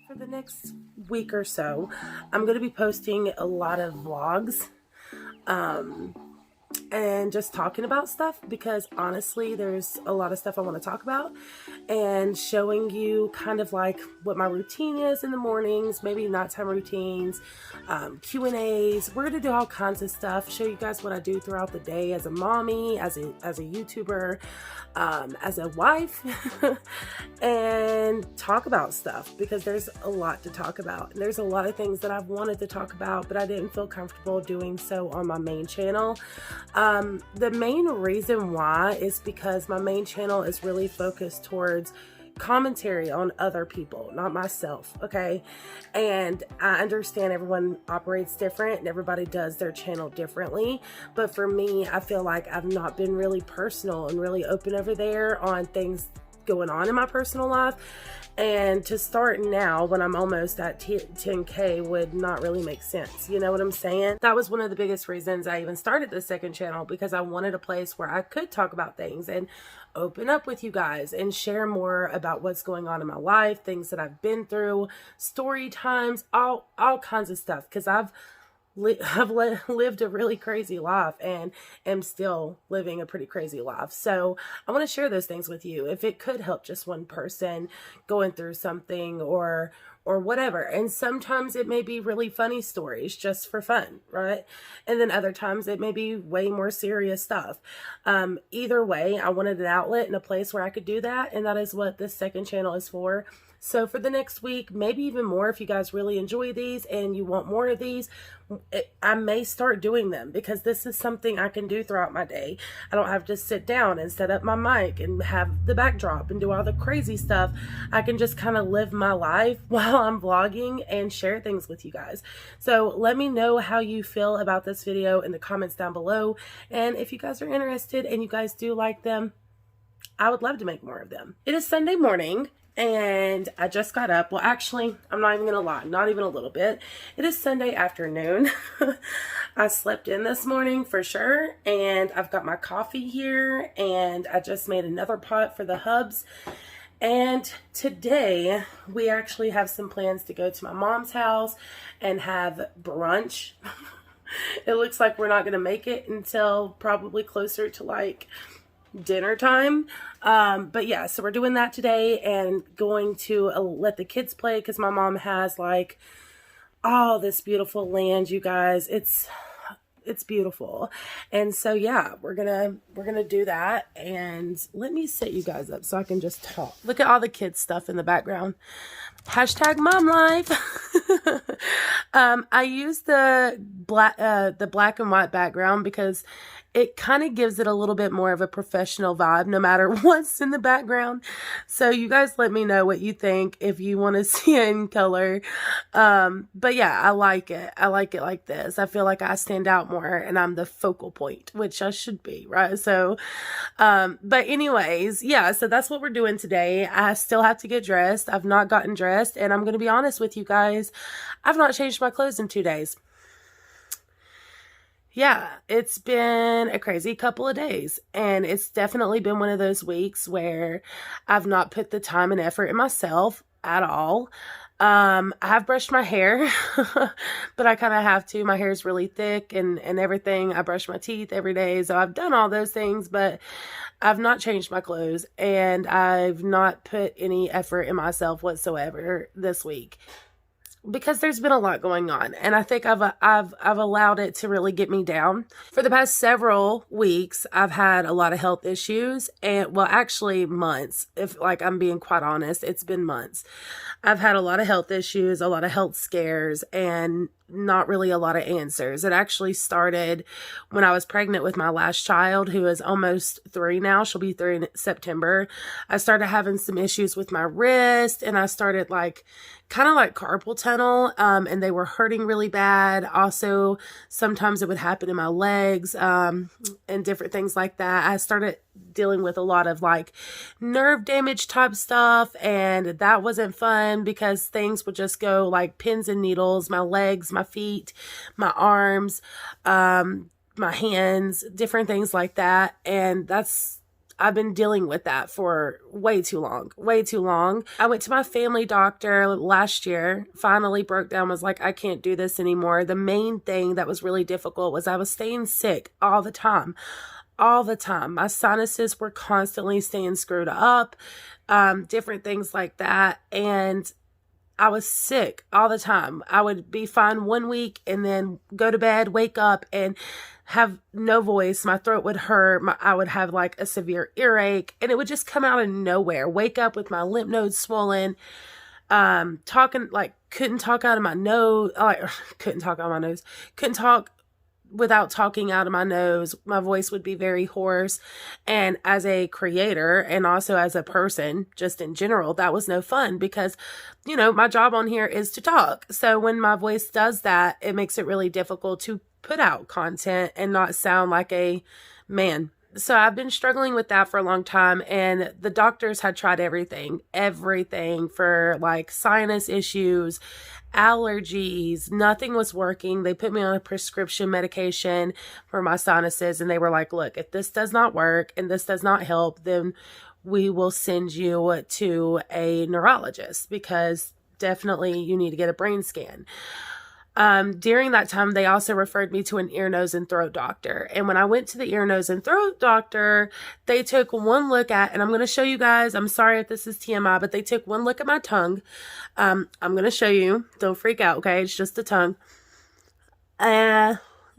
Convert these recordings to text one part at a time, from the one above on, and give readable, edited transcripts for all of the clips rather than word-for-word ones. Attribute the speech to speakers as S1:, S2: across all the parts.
S1: For the next week or so, I'm going to be posting a lot of vlogs and just talking about stuff because honestly, there's a lot of stuff I want to talk about and showing you kind of like what my routine is in the mornings, maybe nighttime routines, Q&As. We're going to do all kinds of stuff, show you guys what I do throughout the day as a mommy, as a YouTuber, as a wife, and talk about stuff because there's a lot to talk about. And there's a lot of things that I've wanted to talk about, but I didn't feel comfortable doing so on my main channel. The main reason why is because my main channel is really focused towards commentary on other people, not myself, okay? And I understand everyone operates different and everybody does their channel differently, but for me, I feel like I've not been really personal and really open over there on things going on in my personal life. And to start now when I'm almost at 10K would not really make sense. You know what I'm saying? That was one of the biggest reasons I even started the second channel, because I wanted a place where I could talk about things and open up with you guys and share more about what's going on in my life, things that I've been through, story times, all kinds of stuff. Because I've lived a really crazy life and am still living a pretty crazy life. So I want to share those things with you if it could help just one person going through something or whatever. And sometimes it may be really funny stories just for fun, right? And then other times it may be way more serious stuff. Either way, I wanted an outlet and a place where I could do that. And that is what this second channel is for. So for the next week, maybe even more, if you guys really enjoy these and you want more of these, I may start doing them because this is something I can do throughout my day. I don't have to sit down and set up my mic and have the backdrop and do all the crazy stuff. I can just kind of live my life while I'm vlogging and share things with you guys. So let me know how you feel about this video in the comments down below. And if you guys are interested and you guys do like them, I would love to make more of them. It is Sunday morning. And I just got up. Well, actually, I'm not even going to lie. Not even a little bit. It is Sunday afternoon. I slept in this morning for sure. And I've got my coffee here. And I just made another pot for the hubs. And today, we actually have some plans to go to my mom's house and have brunch. It looks like we're not going to make it until probably closer to like dinner time. But yeah, so we're doing that today and going to let the kids play because my mom has like all this beautiful land, you guys. It's beautiful. And so yeah, we're gonna do that. And let me set you guys up so I can just talk. Look at all the kids stuff in the background. Hashtag mom life. I use the black and white background because it kind of gives it a little bit more of a professional vibe no matter what's in the background. So you guys let me know what you think if you want to see it in color. But yeah, I like it. I like it like this. I feel like I stand out more and I'm the focal point, which I should be, right? So, but anyways, yeah, so that's what we're doing today. I still have to get dressed. I've not gotten dressed, and I'm going to be honest with you guys. I've not changed my clothes in 2 days. Yeah, it's been a crazy couple of days, and it's definitely been one of those weeks where I've not put the time and effort in myself at all. I have brushed my hair, but I kind of have to. My hair is really thick and everything. I brush my teeth every day, so I've done all those things, but I've not changed my clothes, and I've not put any effort in myself whatsoever this week. Because there's been a lot going on, and I think I've allowed it to really get me down. For the past several weeks, I've had a lot of health issues, and well, actually months. If like I'm being quite honest, it's been months. I've had a lot of health issues, a lot of health scares, and not really a lot of answers. It actually started when I was pregnant with my last child, who is almost 3 now. She'll be 3 in September. I started having some issues with my wrist, and I started like kind of like carpal tunnel, and they were hurting really bad. Also, sometimes it would happen in my legs, and different things like that. I started dealing with a lot of like nerve damage type stuff, and that wasn't fun because things would just go like pins and needles, my legs, my feet, my arms, my hands, different things like that. And that's I've been dealing with that for way too long, way too long. I went to my family doctor last year, finally broke down, was like, I can't do this anymore. The main thing that was really difficult was I was staying sick all the time. All the time. My sinuses were constantly staying screwed up, different things like that. And I was sick all the time. I would be fine one week and then go to bed, wake up and have no voice. My throat would hurt. I would have like a severe earache and it would just come out of nowhere. Wake up with my lymph nodes swollen, talking like couldn't talk out of my nose. Couldn't talk out of my nose. Couldn't talk without talking out of my nose. My voice would be very hoarse. And as a creator and also as a person, just in general, that was no fun because, you know, my job on here is to talk. So when my voice does that, it makes it really difficult to put out content and not sound like a man. So I've been struggling with that for a long time, and the doctors had tried everything for like sinus issues, allergies. Nothing was working. They put me on a prescription medication for my sinuses, and they were like, look, if this does not work and this does not help, then we will send you to a neurologist because definitely you need to get a brain scan. During that time, they also referred me to an ear, nose, and throat doctor. And when I went to the ear, nose, and throat doctor, they took one look at, and I'm going to show you guys, I'm sorry if this is TMI, but they took one look at my tongue. I'm going to show you. Don't freak out, okay? It's just the tongue.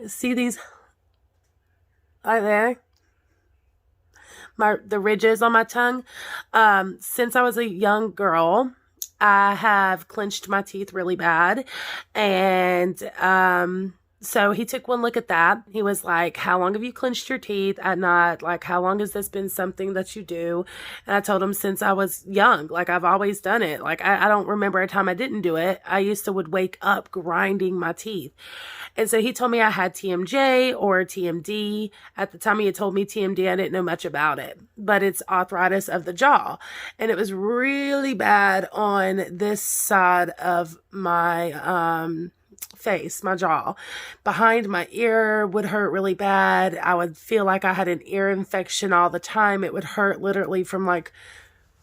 S1: See these right there? The ridges on my tongue. Since I was a young girl, I have clenched my teeth really bad. And so he took one look at that. He was like, how long have you clenched your teeth at night? Like, how long has this been something that you do? And I told him since I was young, like I've always done it. Like I don't remember a time I didn't do it. I used to would wake up grinding my teeth. And so he told me I had TMJ or TMD. At the time he had told me TMD, I didn't know much about it, but it's arthritis of the jaw. And it was really bad on this side of my face, my jaw. Behind my ear would hurt really bad. I would feel like I had an ear infection all the time. It would hurt literally from like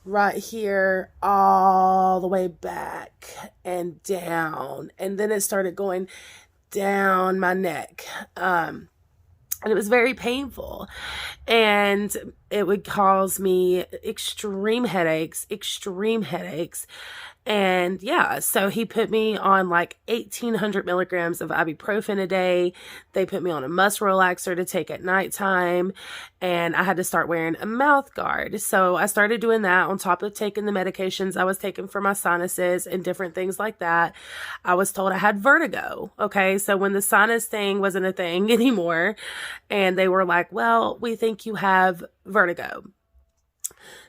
S1: right here all the way back and down. And then it started going down my neck. And it was very painful. And it would cause me extreme headaches. And yeah, so he put me on like 1,800 milligrams of ibuprofen a day. They put me on a muscle relaxer to take at nighttime. And I had to start wearing a mouth guard. So I started doing that on top of taking the medications I was taking for my sinuses and different things like that. I was told I had vertigo. Okay, so when the sinus thing wasn't a thing anymore, and they were like, well, we think you have vertigo.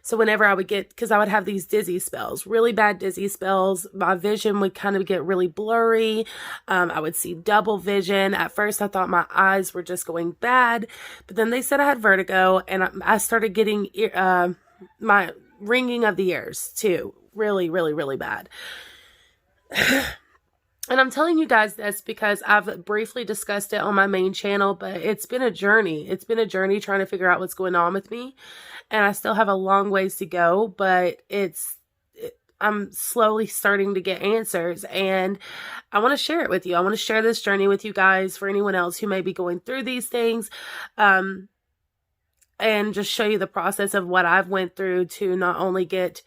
S1: So whenever I would get, because I would have these dizzy spells, really bad dizzy spells, my vision would kind of get really blurry. I would see double vision. At first, I thought my eyes were just going bad, but then they said I had vertigo, and I started getting my ringing of the ears too. Really, really, really bad. And I'm telling you guys this because I've briefly discussed it on my main channel, but it's been a journey. It's been a journey trying to figure out what's going on with me. And I still have a long ways to go, but I'm slowly starting to get answers, and I want to share it with you. I want to share this journey with you guys for anyone else who may be going through these things, and just show you the process of what I've went through to not only get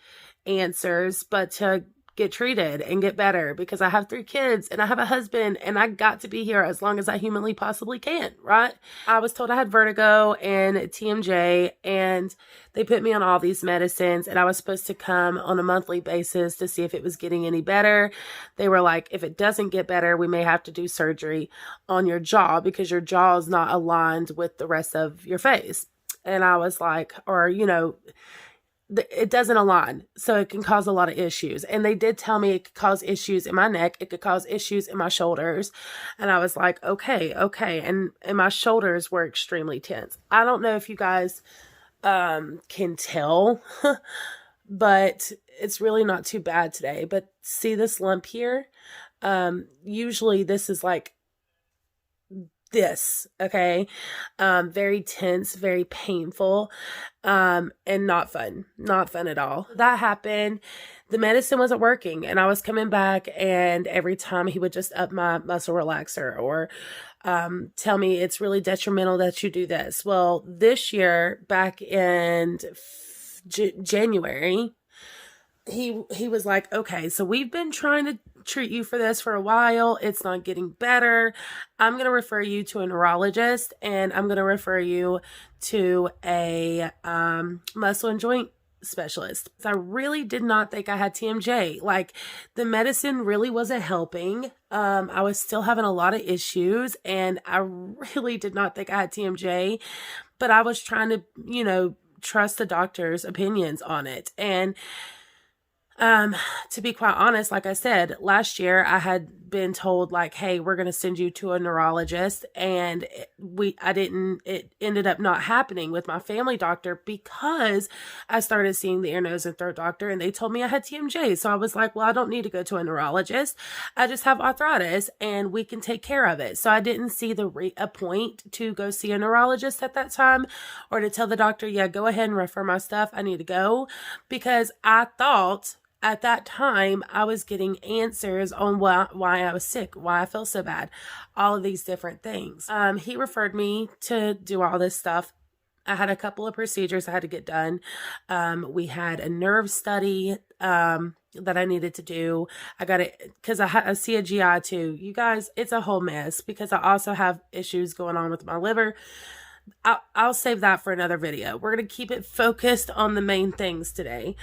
S1: answers, but to get treated and get better, because I have 3 kids and I have a husband and I got to be here as long as I humanly possibly can, right? I was told I had vertigo and TMJ, and they put me on all these medicines, and I was supposed to come on a monthly basis to see if it was getting any better. They were like, if it doesn't get better, we may have to do surgery on your jaw because your jaw is not aligned with the rest of your face. And I was like, or, you know, it doesn't align, so it can cause a lot of issues. And they did tell me it could cause issues in my neck, it could cause issues in my shoulders. And I was like, okay. And my shoulders were extremely tense. I don't know if you guys can tell, but it's really not too bad today. But see this lump here? Usually this is like this, okay? Very tense, very painful, and not fun. Not fun at all. That happened. The medicine wasn't working, and I was coming back, and every time he would just up my muscle relaxer or tell me it's really detrimental that you do this. Well, this year, back in January, he was like, okay, so we've been trying to treat you for this for a while. It's not getting better. I'm going to refer you to a neurologist, and I'm going to refer you to a muscle and joint specialist. I really did not think I had TMJ. Like, the medicine really wasn't helping. I was still having a lot of issues, and I really did not think I had TMJ, but I was trying to, trust the doctor's opinions on it. And to be quite honest, like I said, last year I had been told, like, hey, we're going to send you to a neurologist. And it ended up not happening with my family doctor because I started seeing the ear, nose, and throat doctor, and they told me I had TMJ. So I was like, well, I don't need to go to a neurologist. I just have arthritis and we can take care of it. So I didn't see a point to go see a neurologist at that time, or to tell the doctor, yeah, go ahead and refer my stuff. I need to go, because I thought at that time I was getting answers on why I was sick, why I felt so bad, all of these different things. He referred me to do all this stuff. I had a couple of procedures I had to get done. We had a nerve study that I needed to do. I got it because I see a GI too. You guys, it's a whole mess because I also have issues going on with my liver. I'll save that for another video. We're going to keep it focused on the main things today.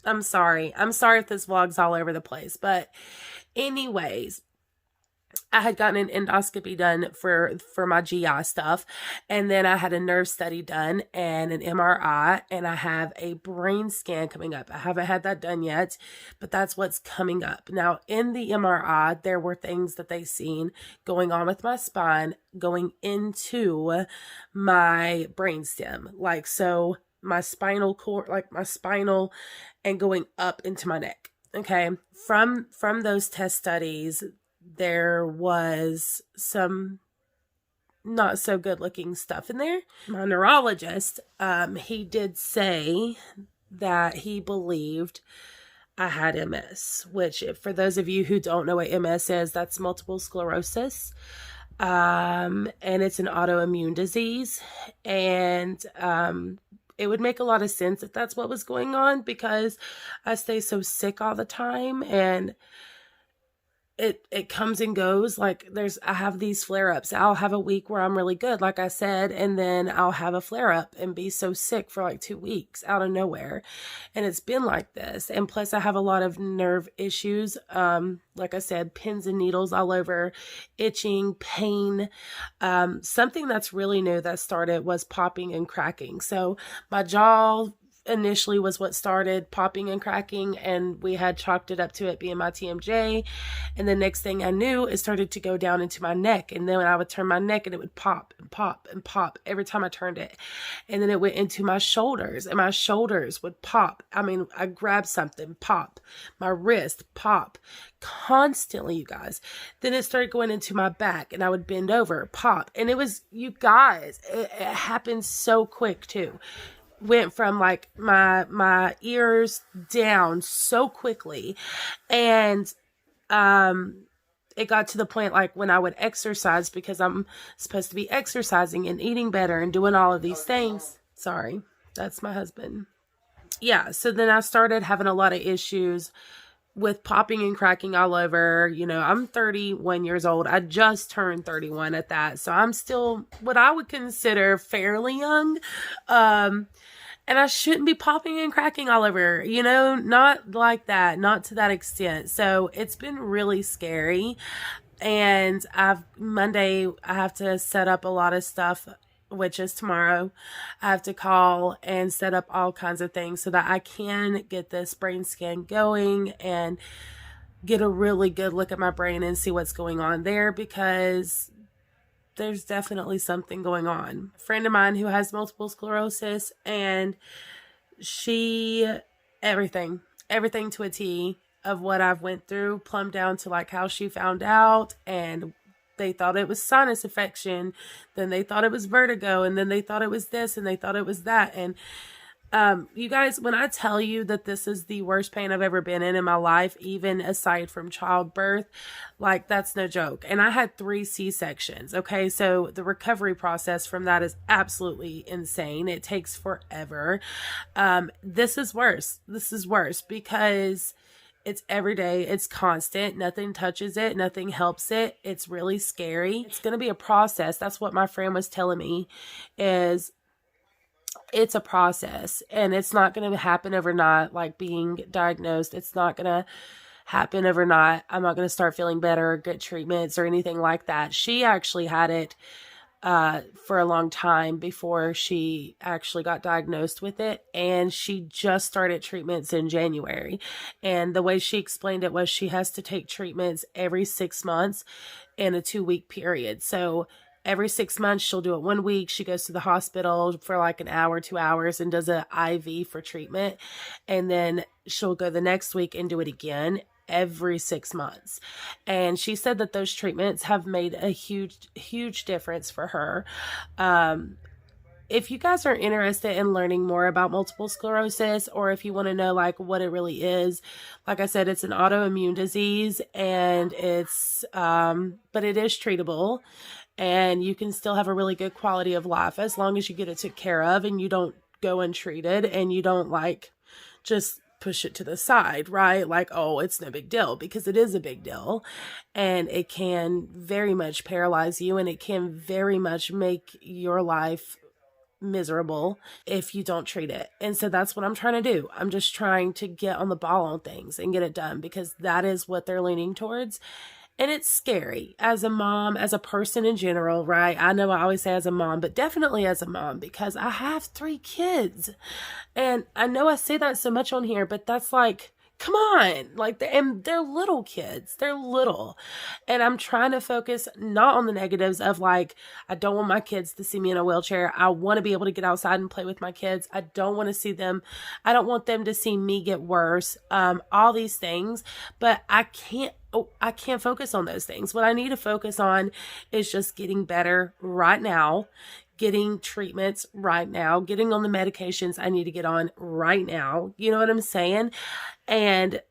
S1: I'm sorry. I'm sorry if this vlog's all over the place. But anyways, I had gotten an endoscopy done for my GI stuff. And then I had a nerve study done and an MRI. And I have a brain scan coming up. I haven't had that done yet, but that's what's coming up. Now, in the MRI, there were things that they seen going on with my spine, going into my brainstem. Like, so my spinal cord, like my spinal, and going up into my neck. Okay. From those test studies, there was some not so good looking stuff in there. My neurologist, he did say that he believed I had MS, which, for those of you who don't know what MS is, that's multiple sclerosis. And it's an autoimmune disease. And, it would make a lot of sense if that's what was going on, because I stay so sick all the time, and it comes and goes. Like, I have these flare-ups. I'll have a week where I'm really good, like I said, and then I'll have a flare-up and be so sick for like 2 weeks out of nowhere. And it's been like this. And plus I have a lot of nerve issues. Like I said, pins and needles all over, itching, pain. Something that's really new that started was popping and cracking. So my jaw initially was what started popping and cracking, and we had chalked it up to it being my TMJ. And the next thing I knew, it started to go down into my neck, and then when I would turn my neck, and it would pop and pop and pop every time I turned it. And then it went into my shoulders, and my shoulders would pop. I mean, I grabbed something, pop. My wrist, pop. Constantly, you guys. Then it started going into my back, and I would bend over, pop. And it was, you guys, it happened so quick too. Went from like my ears down so quickly. And it got to the point, like, when I would exercise, because I'm supposed to be exercising and eating better and doing all of these things. Sorry, that's my husband. Yeah, so then I started having a lot of issues with popping and cracking all over. I'm 31 years old. I just turned 31 at that. So I'm still what I would consider fairly young. And I shouldn't be popping and cracking all over, not like that, not to that extent. So it's been really scary. And Monday, I have to set up a lot of stuff, which is tomorrow. I have to call and set up all kinds of things so that I can get this brain scan going and get a really good look at my brain and see what's going on there, because there's definitely something going on. A friend of mine who has multiple sclerosis, and everything to a T of what I've went through, plumbed down to like how she found out and they thought it was sinus infection, then they thought it was vertigo, and then they thought it was this, and they thought it was that. And you guys, when I tell you that this is the worst pain I've ever been in my life, even aside from childbirth, like, that's no joke. And I had 3 C-sections. Okay. So the recovery process from that is absolutely insane. It takes forever. This is worse. This is worse because it's every day. It's constant. Nothing touches it. Nothing helps it. It's really scary. It's going to be a process. That's what my friend was telling me, is it's a process, and it's not going to happen overnight. Like being diagnosed, it's not going to happen overnight. I'm not going to start feeling better or get treatments or anything like that. She actually had it for a long time before she actually got diagnosed with it. And she just started treatments in January. And the way she explained it was she has to take treatments every 6 months in a 2-week period. So every 6 months, she'll do it 1 week. She goes to the hospital for like an hour, 2 hours, and does an IV for treatment. And then she'll go the next week and do it again every 6 months. And she said that those treatments have made a huge difference for her. If you guys are interested in learning more about multiple sclerosis, or if you want to know like what it really is, like I said, it's an autoimmune disease, and it's, but it is treatable, and you can still have a really good quality of life as long as you get it took care of and you don't go untreated, and you don't like just push it to the side, right? Like, oh, it's no big deal, because it is a big deal, and it can very much paralyze you, and it can very much make your life miserable if you don't treat it. And so that's what I'm trying to do. I'm just trying to get on the ball on things and get it done, because that is what they're leaning towards. And it's scary as a mom, as a person in general, right? I know I always say as a mom, but definitely as a mom, because I have 3 kids. And I know I say that so much on here, but that's like, come on, like, they're little kids. They're little. And I'm trying to focus not on the negatives of like, I don't want my kids to see me in a wheelchair. I want to be able to get outside and play with my kids. I don't want to see them. I don't want them to see me get worse. All these things, but I can't focus on those things. What I need to focus on is just getting better right now, getting treatments right now, getting on the medications I need to get on right now. You know what I'm saying? And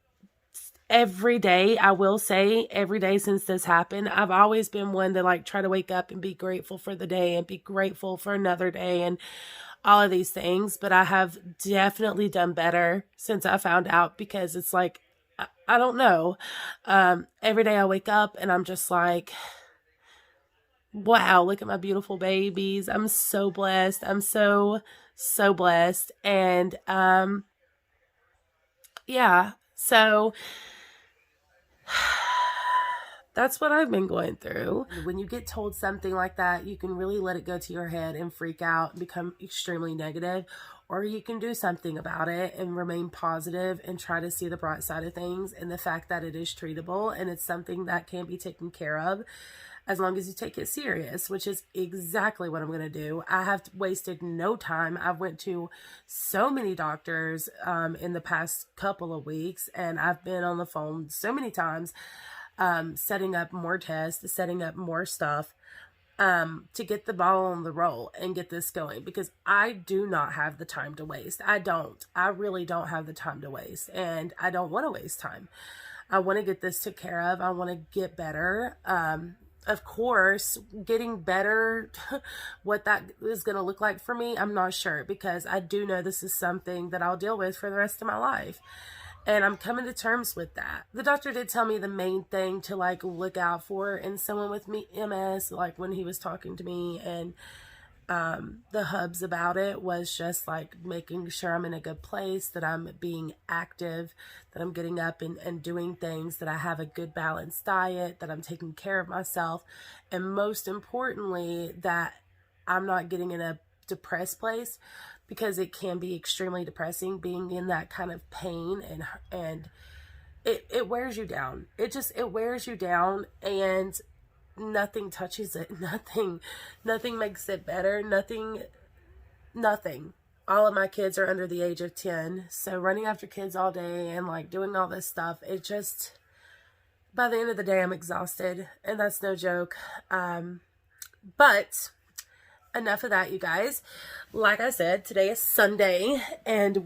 S1: every day, I will say, every day since this happened, I've always been one to like try to wake up and be grateful for the day and be grateful for another day and all of these things. But I have definitely done better since I found out, because it's like, I don't know. Every day I wake up and I'm just like, wow, look at my beautiful babies. I'm so blessed. I'm so blessed. And, yeah, so that's what I've been going through. When you get told something like that, you can really let it go to your head and freak out and become extremely negative, or you can do something about it and remain positive and try to see the bright side of things and the fact that it is treatable and it's something that can be taken care of as long as you take it serious, which is exactly what I'm going to do. I have wasted no time. I've went to so many doctors in the past couple of weeks, and I've been on the phone so many times, setting up more tests, setting up more stuff, to get the ball on the roll and get this going, because I do not have the time to waste. I really don't have the time to waste, and I don't want to waste time. I want to get this taken care of. I want to get better. Of course, getting better, what that is going to look like for me, I'm not sure, because I do know this is something that I'll deal with for the rest of my life. And I'm coming to terms with that. The doctor did tell me the main thing to like look out for in someone with MS, like when he was talking to me, and the hubs about it was just like making sure I'm in a good place, that I'm being active, that I'm getting up and doing things, that I have a good balanced diet, that I'm taking care of myself, and most importantly, that I'm not getting in a depressed place, because it can be extremely depressing being in that kind of pain, and it wears you down. It wears you down, and nothing touches it. Nothing makes it better. Nothing. All of my kids are under the age of 10. So running after kids all day and like doing all this stuff, it just By the end of the day, I'm exhausted, and that's no joke. But enough of that, you guys. Like I said, today is Sunday, and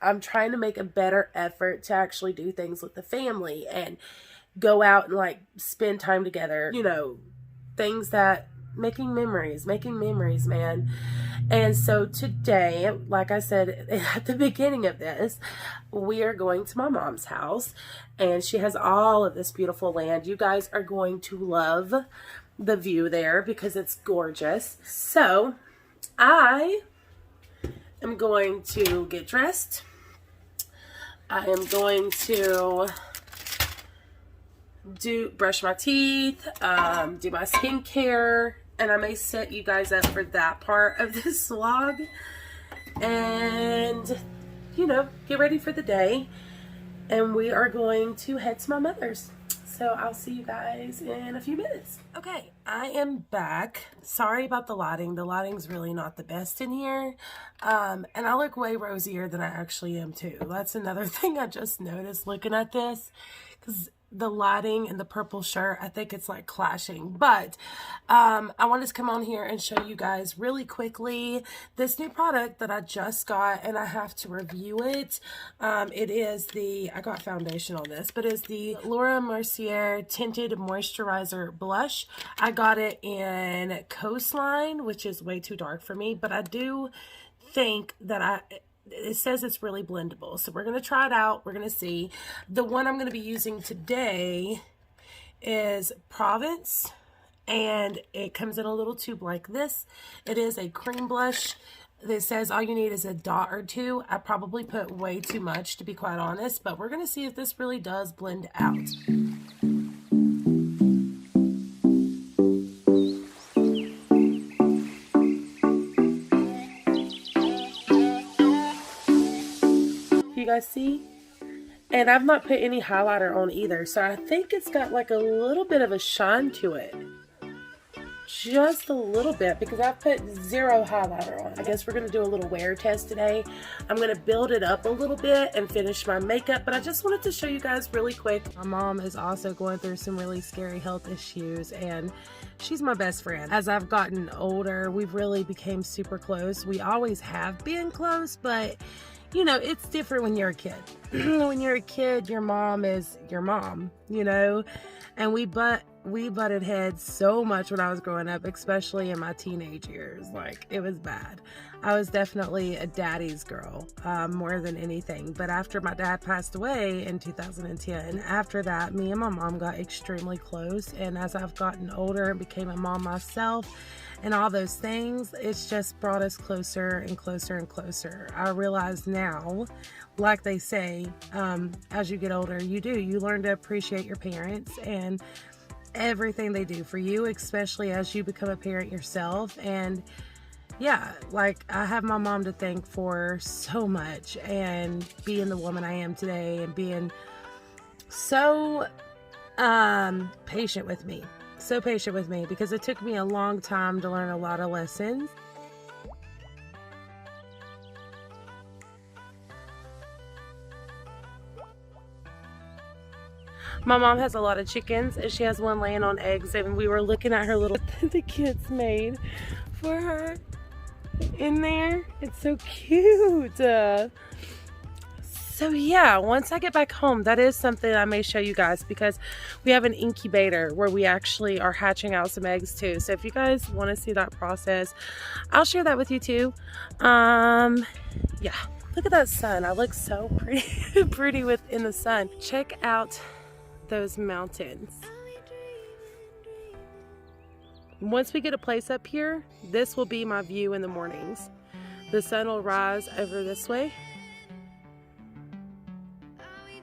S1: I'm trying to make a better effort to actually do things with the family and go out and like spend time together, you know, things that making memories, man. And so today, like I said at the beginning of this, we are going to my mom's house, and she has all of this beautiful land. You guys are going to love the view there because it's gorgeous. So I am going to get dressed. I am going to brush my teeth, do my skincare, and I may set you guys up for that part of this vlog, and you know, get ready for the day. And we are going to head to my mother's. So I'll see you guys in a few minutes. Okay, I am back. Sorry about the lighting. The lighting's really not the best in here. And I look way rosier than I actually am too. That's another thing I just noticed looking at this, because the lighting and the purple shirt, I think it's like clashing. But I wanted to come on here and show you guys really quickly this new product that I just got, and I have to review it. I got foundation on this, but it's the Laura Mercier Tinted Moisturizer Blush. I got it in Coastline, which is way too dark for me, but I do think that it says it's really blendable. So we're going to try it out. We're going to see. The one I'm going to be using today is Provence, and it comes in a little tube like this. It is a cream blush. It says all you need is a dot or two. I probably put way too much, to be quite honest, but we're going to see if this really does blend out. You guys see? And I've not put any highlighter on either, so I think it's got like a little bit of a shine to it. Just a little bit, because I've put zero highlighter on. I guess we're going to do a little wear test today. I'm going to build it up a little bit and finish my makeup, but I just wanted to show you guys really quick. My mom is also going through some really scary health issues, and she's my best friend. As I've gotten older, we've really became super close. We always have been close, but you know, it's different when you're a kid. When you're a kid, your mom is your mom, you know? And we butted heads so much when I was growing up, especially in my teenage years. Like, it was bad. I was definitely a daddy's girl, more than anything. But after my dad passed away in 2010, after that, me and my mom got extremely close. And as I've gotten older and became a mom myself, and all those things, it's just brought us closer and closer and closer. I realize now, like they say, as you get older, you learn to appreciate your parents and everything they do for you, especially as you become a parent yourself. And yeah, like, I have my mom to thank for so much, and being the woman I am today, and being so patient with me. So patient with me, because it took me a long time to learn a lot of lessons. My mom has a lot of chickens, and she has one laying on eggs, and we were looking at her little the kids made for her in there. It's so cute. So yeah, once I get back home, that is something I may show you guys, because we have an incubator where we actually are hatching out some eggs too. So if you guys want to see that process, I'll share that with you too. Yeah, look at that sun. I look so pretty, pretty in the sun. Check out those mountains. Once we get a place up here, this will be my view in the mornings. The sun will rise over this way.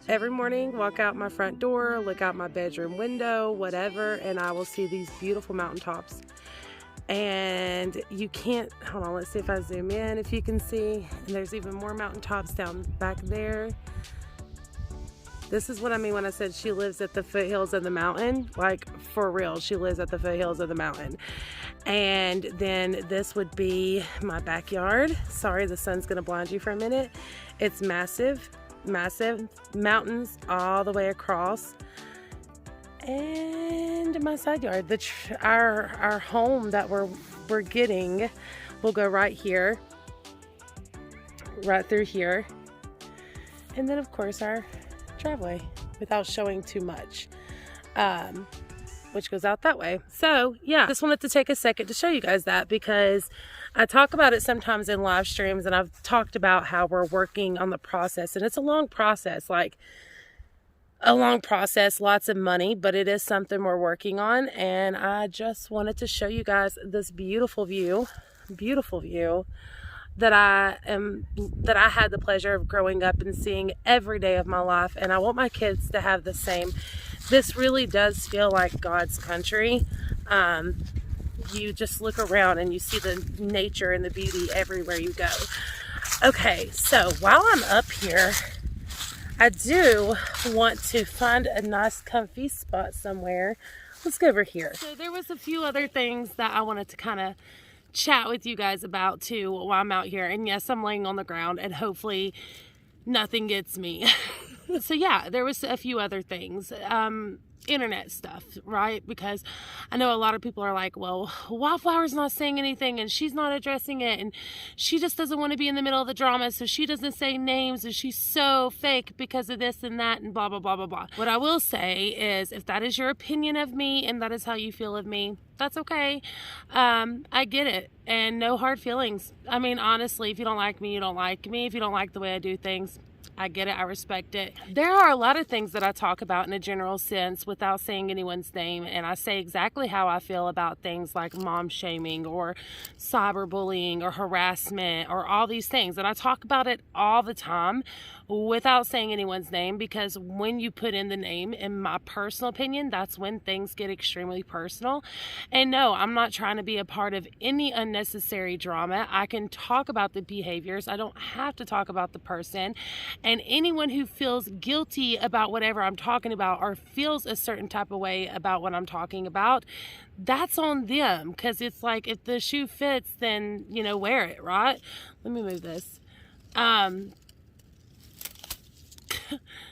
S1: Every morning, walk out my front door, look out my bedroom window, whatever, and I will see these beautiful mountaintops. And you can't, hold on, let's see if I zoom in, if you can see. And there's even more mountaintops down back there. This is what I mean when I said she lives at the foothills of the mountain. Like, for real, she lives at the foothills of the mountain. And then this would be my backyard. Sorry, the sun's gonna blind you for a minute. It's massive. Massive mountains all the way across. and my side yard. Our home that we're getting will go right here, right through here, and then of course our driveway, without showing too much, which goes out that way. So yeah, just wanted to take a second to show you guys that, because I talk about it sometimes in live streams, and I've talked about how we're working on the process, and it's a long process, lots of money, but it is something we're working on. And I just wanted to show you guys this beautiful view that I had the pleasure of growing up and seeing every day of my life, and I want my kids to have the same. This really does feel like God's country. You just look around and you see the nature and the beauty everywhere you go. Okay, so while I'm up here, I do want to find a nice comfy spot somewhere. Let's go over here. So there was a few other things that I wanted to kind of chat with you guys about too while I'm out here. And yes, I'm laying on the ground, and hopefully nothing gets me. So yeah, there was a few other things. Internet stuff, right? Because I know a lot of people are like, well, Wildflower's not saying anything and she's not addressing it, and she just doesn't want to be in the middle of the drama, so she doesn't say names, and she's so fake because of this and that and blah blah blah blah blah. What I will say is, if that is your opinion of me and that is how you feel of me, that's okay. I get it, and no hard feelings. I mean, honestly, if you don't like me, you don't like me. If you don't like the way I do things, I get it. I respect it. There are a lot of things that I talk about in a general sense without saying anyone's name, and I say exactly how I feel about things like mom shaming or cyberbullying or harassment or all these things. And I talk about it all the time without saying anyone's name, because when you put in the name, in my personal opinion, that's when things get extremely personal. And no, I'm not trying to be a part of any unnecessary drama. I can talk about the behaviors. I don't have to talk about the person. And anyone who feels guilty about whatever I'm talking about, or feels a certain type of way about what I'm talking about, that's on them. Because it's like, if the shoe fits, then, you know, wear it, right? Let me move this.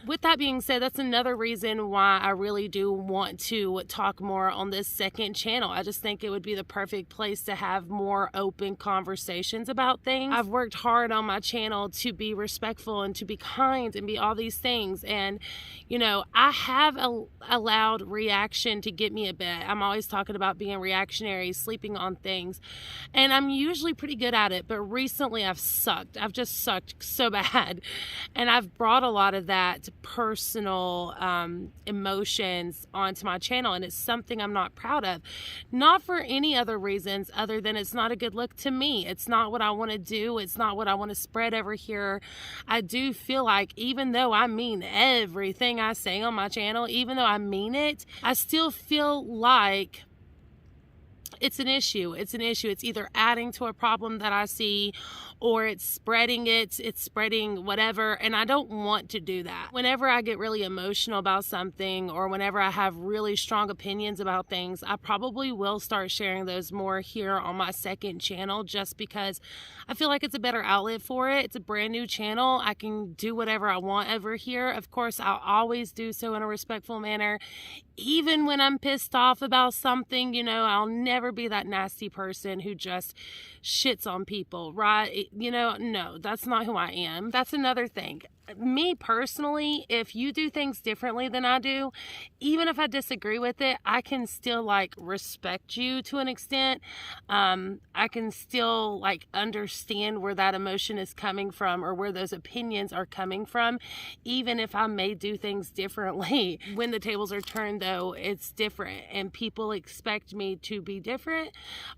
S1: With that being said, that's another reason why I really do want to talk more on this second channel. I just think it would be the perfect place to have more open conversations about things. I've worked hard on my channel to be respectful and to be kind and be all these things. And, you know, I have allowed reaction to get me a bit. I'm always talking about being reactionary, sleeping on things. And I'm usually pretty good at it. But recently I've sucked. I've just sucked so bad. And I've brought a lot of that personal emotions onto my channel, and it's something I'm not proud of. Not for any other reasons other than it's not a good look to me. It's not what I want to do. It's not what I want to spread over here. I do feel like, even though I mean everything I say on my channel, even though I mean it, I still feel like it's an issue. It's an issue. It's either adding to a problem that I see, or it's spreading it. It's spreading whatever. And I don't want to do that. Whenever I get really emotional about something, or whenever I have really strong opinions about things, I probably will start sharing those more here on my second channel, just because I feel like it's a better outlet for it. It's a brand new channel. I can do whatever I want over here. Of course, I'll always do so in a respectful manner. Even when I'm pissed off about something, you know, I'll never be that nasty person who just shits on people, right? You know, no, that's not who I am. That's another thing. Me personally, if you do things differently than I do, even if I disagree with it, I can still like respect you to an extent. I can still like understand where that emotion is coming from, or where those opinions are coming from, even if I may do things differently. When the tables are turned though, it's different, and people expect me to be different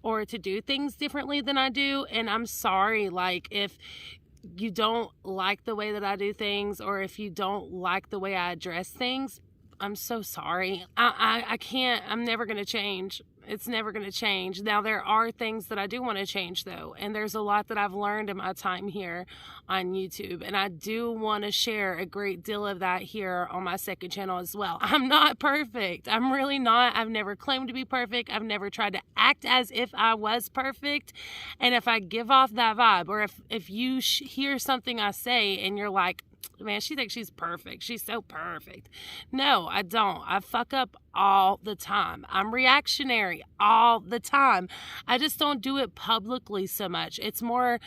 S1: or to do things differently than I do. And I'm sorry, like, if you don't like the way that I do things, or if you don't like the way I address things, I'm so sorry. I can't, I'm never going to change. It's never going to change. Now, there are things that I do want to change though. And there's a lot that I've learned in my time here on YouTube. And I do want to share a great deal of that here on my second channel as well. I'm not perfect. I'm really not. I've never claimed to be perfect. I've never tried to act as if I was perfect. And if I give off that vibe, or if you hear something I say and you're like, man, she thinks she's perfect. She's so perfect. No, I don't. I fuck up all the time. I'm reactionary all the time. I just don't do it publicly so much. It's more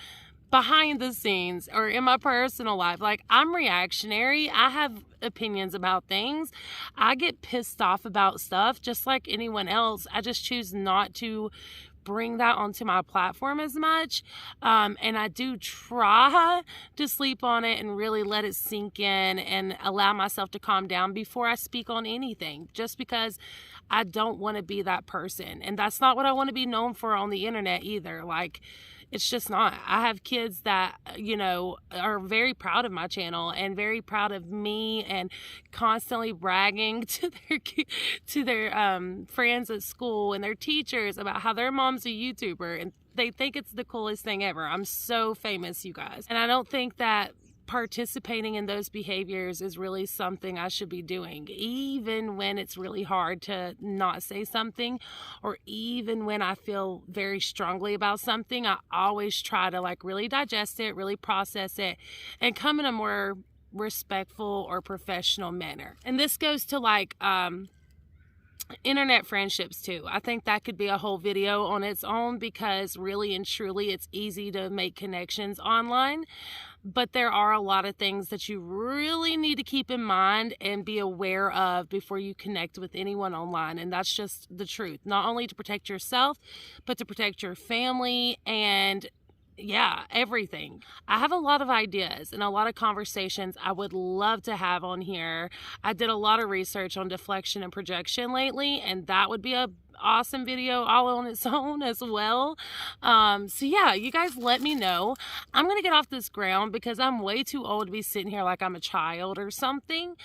S1: behind the scenes or in my personal life. Like, I'm reactionary. I have opinions about things. I get pissed off about stuff just like anyone else. I just choose not to bring that onto my platform as much. And I do try to sleep on it and really let it sink in and allow myself to calm down before I speak on anything, just because I don't want to be that person. And that's not what I want to be known for on the internet either. Like, it's just not. I have kids that, you know, are very proud of my channel and very proud of me and constantly bragging to their friends at school and their teachers about how their mom's a YouTuber, and they think it's the coolest thing ever. I'm so famous, you guys. And I don't think that participating in those behaviors is really something I should be doing, even when it's really hard to not say something, or even when I feel very strongly about something. I always try to like really digest it, really process it, and come in a more respectful or professional manner. And this goes to like internet friendships too. I think that could be a whole video on its own, because really and truly it's easy to make connections online. But there are a lot of things that you really need to keep in mind and be aware of before you connect with anyone online. And that's just the truth. Not only to protect yourself, but to protect your family and yeah, everything. I have a lot of ideas and a lot of conversations I would love to have on here. I did a lot of research on deflection and projection lately, and that would be a awesome video all on its own as well. So yeah, you guys let me know. I'm gonna get off this ground because I'm way too old to be sitting here like I'm a child or something.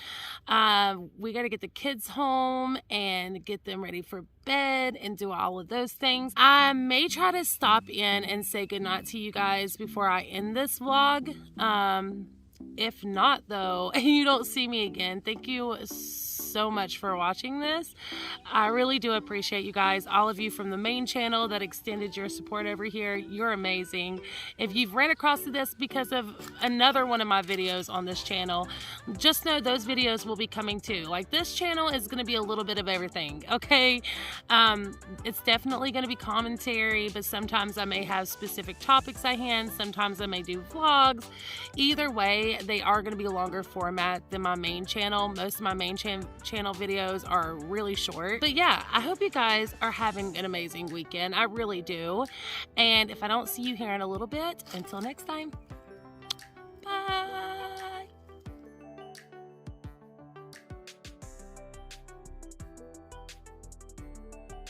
S1: We gotta get the kids home and get them ready for bed and do all of those things. I may try to stop in and say goodnight to you guys before I end this vlog. If not though, and you don't see me again, thank you so much for watching this. I really do appreciate you guys, all of you from the main channel that extended your support over here. You're amazing. If you've ran across this because of another one of my videos on this channel, just know those videos will be coming too. Like, this channel is going to be a little bit of everything, okay? It's definitely going to be commentary, but sometimes I may have specific topics I hand. Sometimes I may do vlogs. Either way, they are going to be a longer format than my main channel. Most of my main channel videos are really short. But yeah, I hope you guys are having an amazing weekend. I really do. And if I don't see you here in a little bit, until next time.